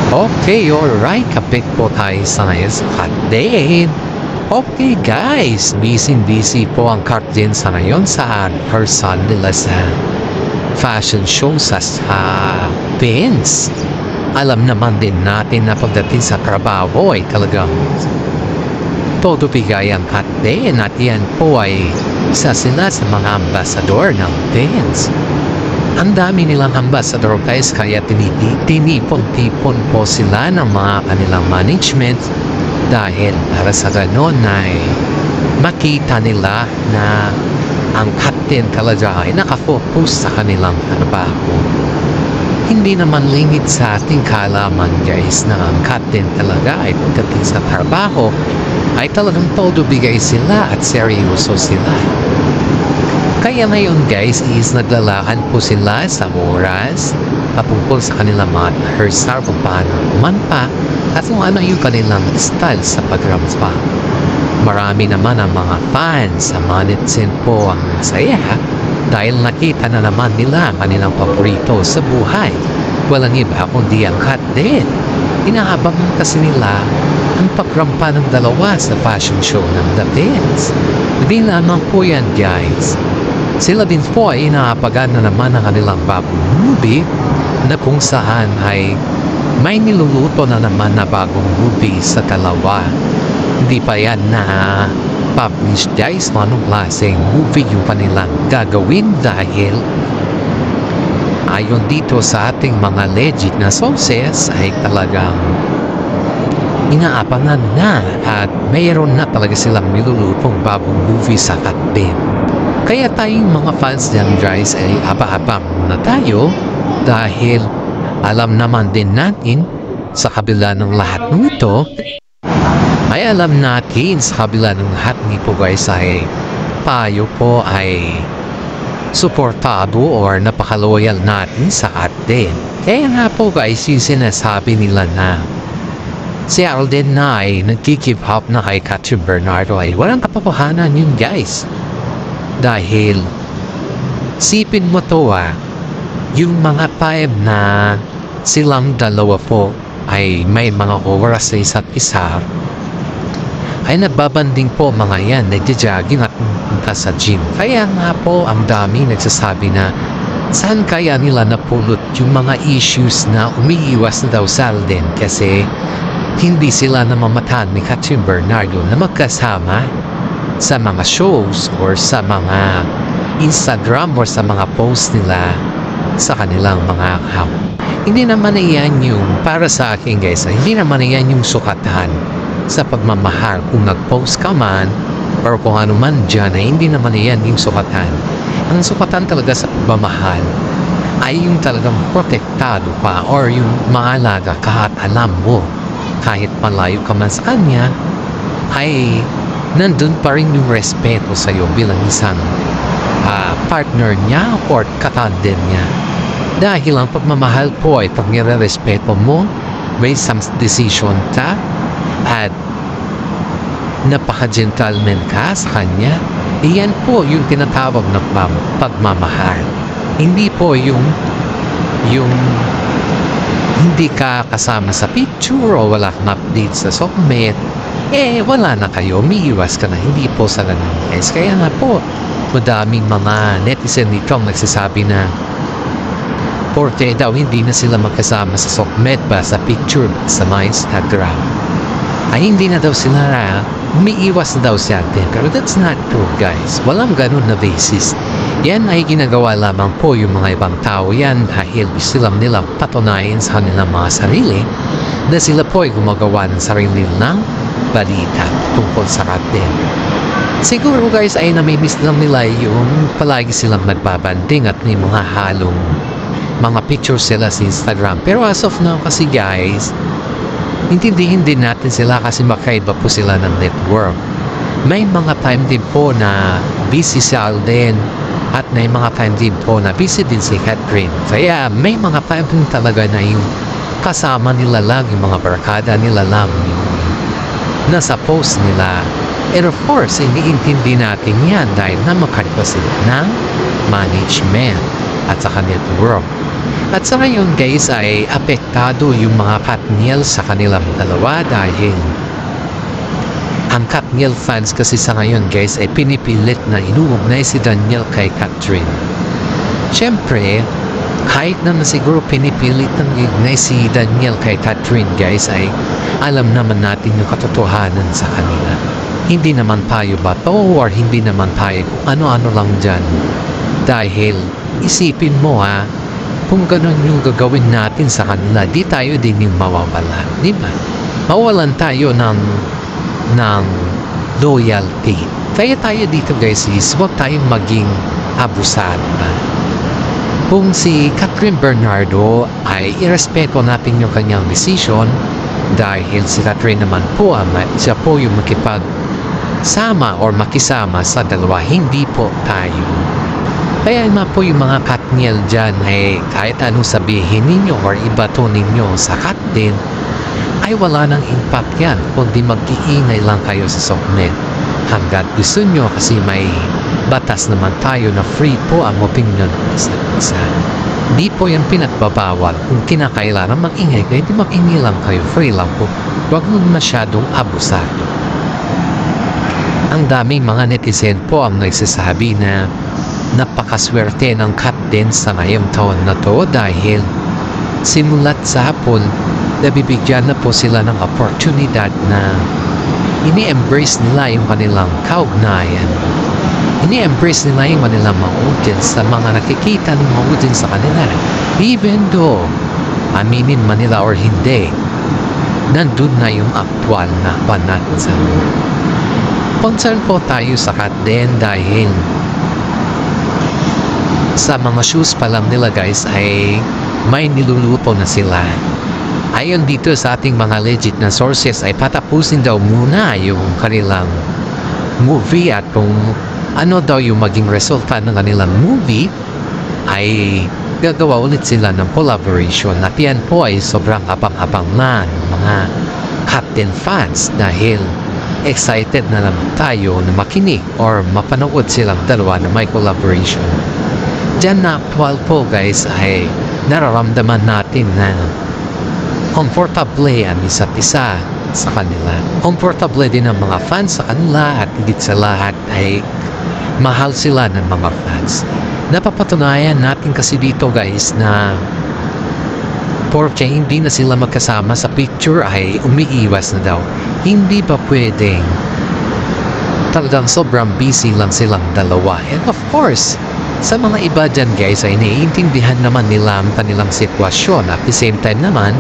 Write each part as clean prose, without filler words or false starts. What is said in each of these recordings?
Okay, alright. Kapit po tayo sa ngayon sa cut din. Okay guys, busy po ang cut din sa ngayon sa person nila sa fashion show sa Vince. Alam naman din natin na pagdating sa trabaho ay talagang todo bigay ang cut din at yan po ay isa sila sa mga ambasador ng Vince. Ang dami nilang ambassador guys kaya tinipon-tipon po sila ng mga kanilang management dahil para sa ganon ay makita nila na ang captain talaga ay nakafocus sa kanilang trabaho. Hindi naman lingid sa ating kaalaman guys na ang captain talaga ay pagdating sa trabaho ay talagang todo bigay sila at seryoso sila. Kaya ngayon guys is naglalakan po sila sa oras patungkol sa kanilang mga rehearsal kung paano kumanta at kung ano yung kanilang style sa pagrampa. Marami naman ang mga fans sa Manitsin po ang masaya dahil nakita na naman nila ang kanilang paborito sa buhay. Walang iba kundi ang cut din. Inaabangan kasi nila ang pagrampa ng dalawa sa fashion show ng The Vince. Hindi lamang po yan guys. Sila din po ay inaapagan na naman ang kanilang bagong movie na kung saan ay may niluluto na naman na bagong movie sa dalawa. Hindi pa yan na published guys kung anong klaseng movie yung kanilang gagawin dahil ayon dito sa ating mga legit na sources ay talagang inaapangan na at mayroon na talaga silang nilulutong bagong movie sa Katbin. Kaya tayong mga fans dyan guys ay aba-abang na tayo dahil alam naman din natin sa kabila ng lahat nito ay alam natin sa kabila ng lahat nito guys ay tayo po ay suportado or napakaloyal natin sa atin. Kaya nga po guys yung sinasabi nila na si Alden na ay nagkikip up na kay Katrin Bernardo ay walang katotohanan yun guys. Dahil sipin mo to yung mga time na silang dalawa po ay may mga oras sa isa't isa ay nagbabanding po mga yan, nagja-jogging at punta sa gym. Kaya nga po ang dami nagsasabi na saan kaya nila napulot yung mga issues na umiiwas na daw sa Alden kasi hindi sila namamatan ni Katrin Bernardo na magkasama sa mga shows or sa mga Instagram or sa mga post nila sa kanilang mga account. Hindi naman yan yung para sa akin guys, hindi naman yan yung sukatan sa pagmamahal kung nag-post ka man or kung ano man dyan ay hindi naman yan yung sukatan. Ang sukatan talaga sa pagmamahal ay yung talagang protektado ka or yung maalaga ka at alam mo kahit malayo ka man sa kanya ay nandun pa rin yung respeto sa iyo bilang isang partner niya or katandem niya. Dahil ang pagmamahal po ay pag nire-respeto mo, may some decision ka at napaka-gentleman ka sa kanya, iyan po yung tinatawag na pagmamahal. Hindi po yung hindi ka kasama sa picture o wala kang update sa soulmate, wala na kayo, umiiwas ka na, hindi po sa ganun guys. Kaya nga po, madaming mga netizen dito ang nagsasabi na porte daw hindi na sila magkasama sa soulmate ba sa picture sa mga Instagram ay hindi na daw sila umiiwas na daw sa atin. Pero that's not true guys, walang ganun na basis. Yan ay ginagawa lamang po yung mga ibang tao yan dahil gusto nilang patunayan sa kanilang mga sarili na sila po ay gumagawa ng sarili ng balita tungkol sa atin. Siguro guys ay namimiss lang nila yung palagi silang nagbabanding at may mga halong mga pictures sila sa Instagram. Pero as of now kasi guys, intindihin din natin sila kasi makaiba po sila ng network. May mga time din po na busy si Alden at may mga time din po na busy din si Katrin. Kaya may mga time din talaga na yung kasama nila lang, yung mga barkada nila lang yung nasa post nila. And of course, iniintindi natin yan dahil namakaiba sila ng management at saka network. At sa ngayon guys ay apektado yung mga Katniel sa kanilang dalawa dahil ang Katniel fans kasi sa ngayon guys ay pinipilit na inuugnay si Daniel kay Catherine. Siyempre, kahit naman siguro pinipilit ng iugnay si Daniel kay Catherine guys ay alam naman natin yung katotohanan sa kanila. Hindi naman tayo bato or hindi naman tayo kung ano-ano lang dyan. Dahil isipin mo kung ganun yung gagawin natin sa kanila, di tayo din yung mawawala, di ba? Mawalan tayo ng loyalty. Kaya tayo dito guys is huwag tayong maging abusado ba? Kung si Catherine Bernardo ay irespeto natin yung kanyang decision dahil si Catherine naman po siya po yung makipagsama or makisama sa dalawa, hindi po tayo. Kaya po yung mga Katniel dyan ay kahit anong sabihin ninyo or ibato ninyo sa Katniel ay wala nang impact yan kundi mag-iingay lang kayo sa sokmed. Hanggat gusto nyo kasi may batas naman tayo na free po ang opinion sa isa. Di po yan pinagbabawal. Kung kinakailangan mag-ingay kayo, di mag-ingay lang kayo. Free lang po. Huwag mo masyadong abusado. Ang daming mga netizen po ang nagsasabi na napakaswerte ng Katniel sa ngayong taon na to dahil simulat sa hapon nabibigyan na po sila ng oportunidad na ini-embrace nila yung kanilang kaugnayan. Ini-embrace nila yung kanilang mga audience sa mga nakikita ng mga audience sa kanila. Even though aminin man nila or hindi, nandun na yung actual na panatsan. Concern po tayo sa Katniel dahil sa mga shoes pa lang nila guys ay may niluluto na sila. Ayon dito sa ating mga legit na sources ay patapusin daw muna yung kanilang movie at kung ano daw yung maging resulta ng kanilang movie ay gagawa ulit sila ng collaboration at yan po ay sobrang abang-abang na ng mga Katniel fans dahil excited na naman tayo na makinig or mapanood silang dalawa na may collaboration. Diyan na actual po guys ay nararamdaman natin na comfortable ang isa't isa sa kanila. Comfortable din ang mga fans sa kanila at higit sa lahat ay mahal sila ng mga fans. Napapatunayan natin kasi dito guys na porque hindi na sila magkasama sa picture ay umiiwas na daw. Hindi ba pwedeng talagang sobrang busy lang silang dalawa? And of course, sa mga iba dyan guys ay naiintindihan naman nila ang kanilang sitwasyon. At the same time naman,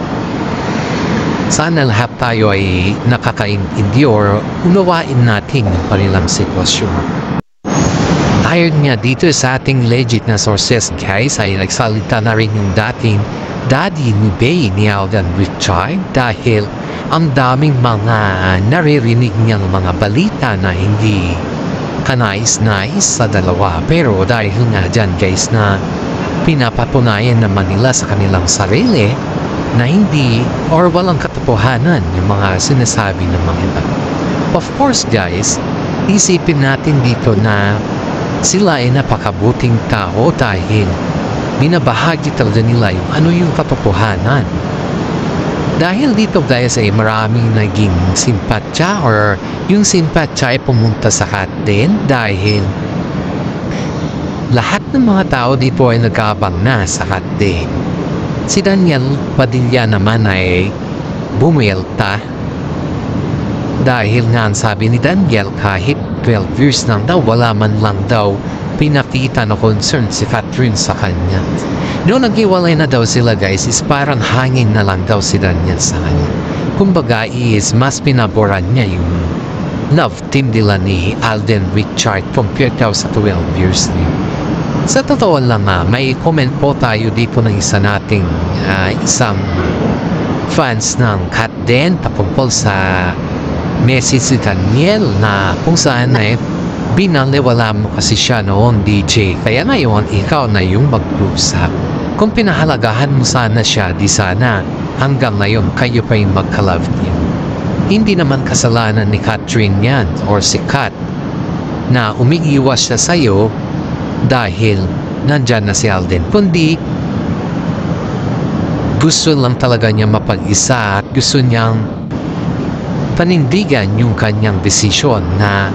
sana lahat tayo ay nakakaintindi or unawain natin yung kanilang sitwasyon. Ayon nga dito sa ating legit na sources guys ay nagsalita na rin yung dating daddy ni Bey ni Alden Richard dahil ang daming mga naririnig niyang mga balita na hindi kanais-nais sa dalawa. Pero dahil nga dyan guys na pinapatunayan naman nila sa kanilang sarili na hindi or walang katotohanan yung mga sinasabi ng mga iba. Of course guys, isipin natin dito na sila ay napakabuting tao dahil binabahagi talaga nila yung ano yung katotohanan. Dahil dito guys ay maraming naging simpatya or yung simpatya ay pumunta sa Katniel dahil lahat ng mga tao dito ay nag-aabang na sa Katniel. Si Daniel Padilla naman ay bumuelta dahil nga ang sabi ni Daniel kahit 12 years lang daw wala man lang daw pinakita na concern si Catherine sa kanya. Noong naghiwalay na daw sila guys is parang hangin na lang daw si Daniel sa kanya. Kumbaga is mas pinaboran niya yung love team nila ni Alden Richard compared daw sa 12 years niya. Sa totoo lang may comment po tayo dito ng isa nating isang fans ng Katniel patungkol sa message si Daniel na kung saan ay binaliwala mo kasi siya noon DJ kaya ngayon ikaw na yung mag-usap. Kung pinahalagahan mo sana siya di sana hanggang ngayon kayo pa yung magka-love team. Hindi naman kasalanan ni Catherine yan or si Kat na umiiwas siya sa'yo dahil nandyan na si Alden kundi gusto lang talaga niya mapag-isa at gusto niyang panindigan yung kanyang desisyon na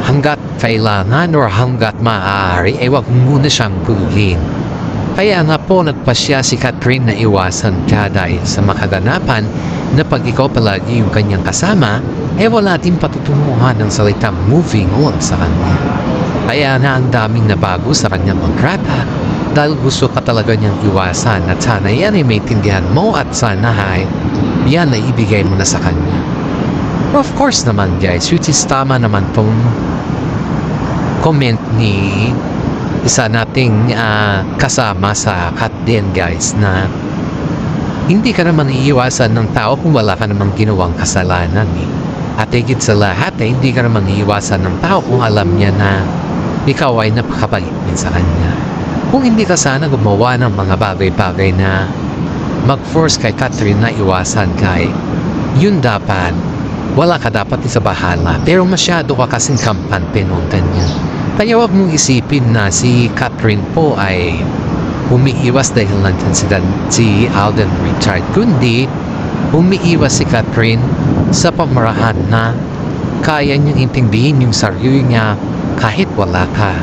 hanggat kailangan or hanggat maaari ay wag muna siyang guluhin. Kaya nga po nagpasya si Catherine na iwasan ka dahil sa makaganapan na pag ikaw palagi yung kanyang kasama, wala din patutunguhan ng salitang moving on sa kanya. Kaya na ang daming nabago sa kanyang kontrata dahil gusto ka talaga niyang iwasan at sana yan ay maintindihan mo at sana ay yan ay ibigay mo na sa kanya. Of course naman guys, which is tama naman tong comment ni isa nating kasama sa cut din guys na hindi ka naman iiwasan ng tao kung wala ka namang ginawang kasalanan At higit sa lahat hindi ka naman iiwasan ng tao kung alam niya na ikaw ay napakabait din sa kanya. Kung hindi ka sana gumawa ng mga bagay-bagay na mag-force kay Catherine na iwasan kay, yun dapat, wala ka dapat sa bahala. Pero masyado ka kasing kampante nung ganyan. Kaya wag mong isipin na si Catherine po ay umiiwas dahil nandiyan si Alden Richard. Kundi, umiiwas si Catherine sa pamarahan na kaya niyang intindihin yung sarili niya kahit wala ka.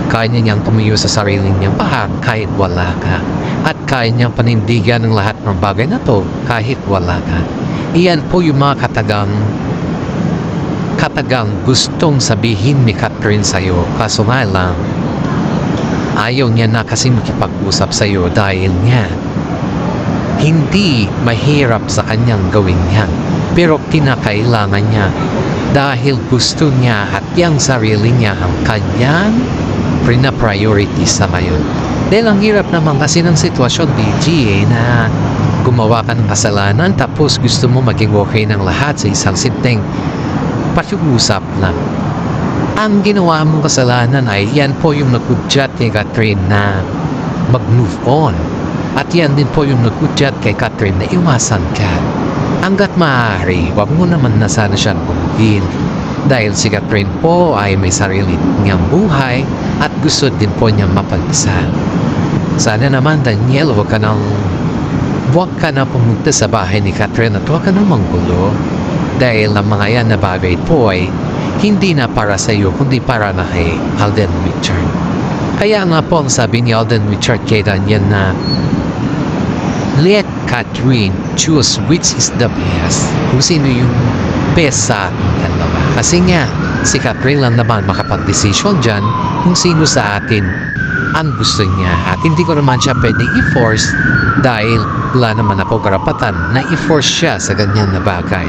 Kaya niyang tumayo sa sarili niyang paa kahit wala ka. At kaya niyang panindigan ng lahat ng bagay na to kahit wala ka. Iyan po yung mga katagang gustong sabihin ni Catherine sa'yo. Kaso nga lang, ayaw niya na kasi makipag-usap sa'yo dahil niya hindi mahirap sa kanyang gawin yan. Pero kinakailangan niya dahil gusto niya at yung sarili niya ang kanyang priority sa ngayon. Dahil ang hirap naman kasi ng sitwasyon, BG, na gumawa ka ng kasalanan tapos gusto mo maging okay ng lahat sa isang simpleng pakiusap lang. Ang ginawa mong kasalanan ay yan po yung nag-udyat kay Catherine na mag-move on. At yan din po yung nag-udyat kay Catherine na iwasan ka. Hanggat maaari, wag mo naman na sana siyang guluhin. Dahil si Catherine po ay may sarili niyang buhay at gusto din po niyang mapag-isa. Sana naman, Daniel, wag ka na pumunta sa bahay ni Catherine at wag ka na manggulo. Dahil ang mga yan na bagay po ay hindi na para sa iyo kundi para na kay Alden Richard. Kaya nga po ang sabi ni Alden Richard kay Daniel na let Catherine choose which is the best. Kung sino yung best sa ating dalawa. Kasi nga, si Catherine lang naman makapag-decision dyan kung sino sa atin ang gusto niya. At hindi ko naman siya pwede i-force dahil wala naman ako karapatan na i-force siya sa ganyan na bagay.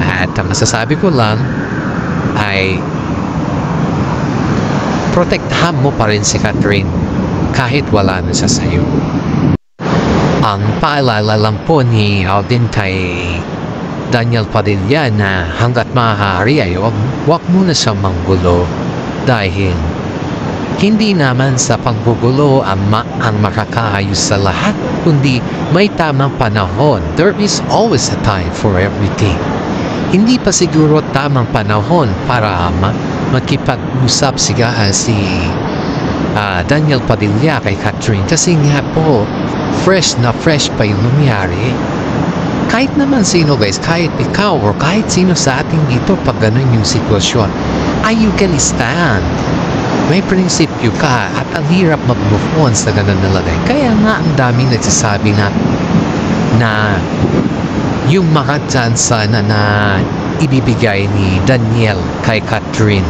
At ang masasabi ko lang ay protektahan mo pa rin si Catherine kahit wala na siya sa'yo. Ang paalala lang po ni Alden kay Daniel Padilla na hanggat maaari ay wag muna siyang manggulo dahil hindi naman sa panggugulo ang makakaayos sa lahat kundi may tamang panahon. There is always a time for everything. Hindi pa siguro tamang panahon para makipag-usap si Daniel Padilla kay Catherine kasi nga po fresh pa yung nangyari. Kahit naman sino guys, kahit ikaw or kahit sino sa ating dito pag ganun yung sitwasyon, you can stand. May prinsipyo ka at ang hirap mag-move on sa ganun na lagay. Kaya nga ang daming nagsasabi na yung mga tsansa na ibibigay ni Daniel kay Catherine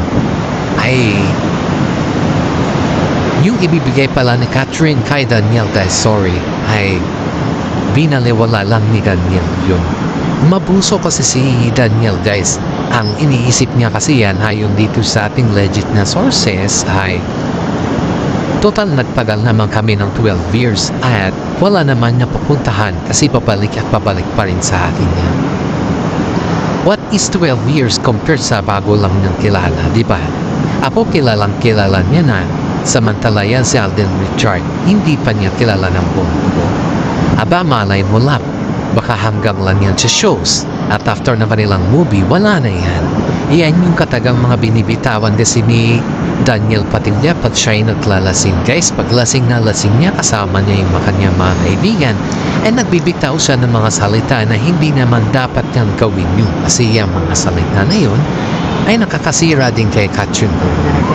ay yung ibibigay pala ni Catherine kay Daniel ay binaliwala lang ni Daniel yun. Mabuso kasi si Daniel guys. Ang iniisip niya kasi yan ayon dito sa ating legit na sources ay total nagtagal naman kami ng 12 years at wala naman niya pupuntahan kasi pabalik pa rin sa akin niya. What is 12 years compared sa bago lang niyang kilala, di ba? Ako kilala niya na samantala yan si Alden Richard hindi pa niya kilala ng buong buo. Aba malay mo lang, baka hanggang lang yan sa shows at after na kanilang movie, wala na yan. Iyan yung katagang mga binibitawan kasi ni Daniel Padilla pag siya'y naglalasing. Guys, pag lasing na lasing niya, kasama niya yung kanyang mga kaibigan, ay nagbibitaw siya ng mga salita na hindi naman dapat niyang gawin yun. Kasi yung mga salita na yun ay nakakasira din kay Catherine Bernardo.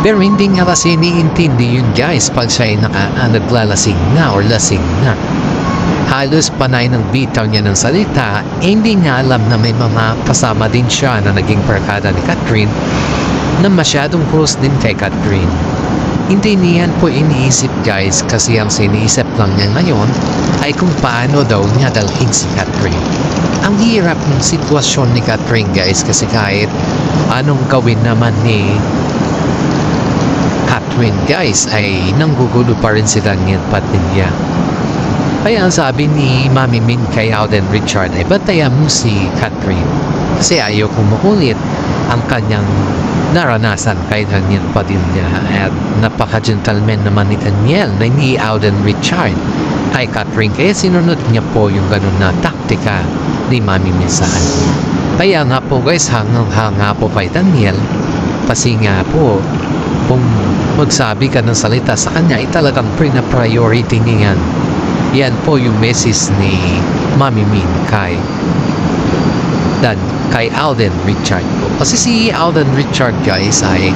Pero hindi nga kasi iniintindi yun, guys, pag siya'y naglalasing na or lasing na. Halos panay ng bitaw niya ng salita, hindi niya alam na may mga kasama din siya na naging barkada ni Catherine na masyadong close din kay Catherine. Hindi niyan po iniisip, guys, kasi ang siniisip lang niya ngayon ay kung paano daw niya dalhin si Catherine. Ang hirap ng sitwasyon ni Catherine, guys, kasi kahit anong gawin naman ni Catherine, guys, ay nanggugulo pa rin si Daniel Padilla. Kaya ang sabi ni Mami Min kay Alden Richard ay bantayan mo si Catherine kasi ayaw kong makulit ang kanyang naranasan kay Daniel Padilla. At napaka-gentleman naman ni Daniel na ni Alden Richard kay Catherine, kaya sinunod niya po yung ganun na taktika ni Mami Min sa kanya. Kaya nga po, guys, hanga po kay Daniel kasi nga po kung magsabi ka ng salita sa kanya ay talagang priority niyan. Yan po yung message ni Mami Min kay Alden Richard po. Kasi si Alden Richard, guys, ay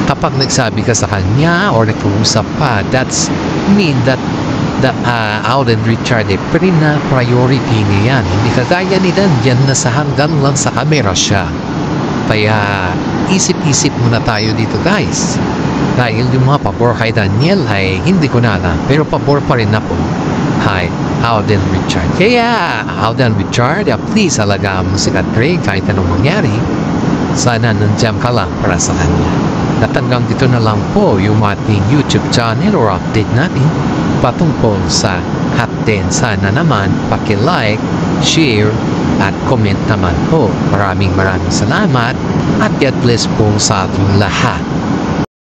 kapag nagsabi ka sa kanya or nag-uusap pa, that's mean that Alden Richard ay priority niya yan. Hindi kagaya ni Dan, yan na sa hanggang lang sa kamera siya. Kaya isip-isip muna tayo dito, guys. Dahil yung mga pabor kay Daniel ay hindi ko na alam, pero pabor pa rin ako kay Alden Richard. Kaya Alden Richard, please alagaan mo si Catherine kahit anong mangyari. Sana nandiyan ka lang para sa kanya. At hanggang dito na lang po yung ating YouTube channel or update natin patungkol sa Hot 10. Sana naman paki-like, share, at comment naman po. Maraming salamat at God bless po sa ating lahat.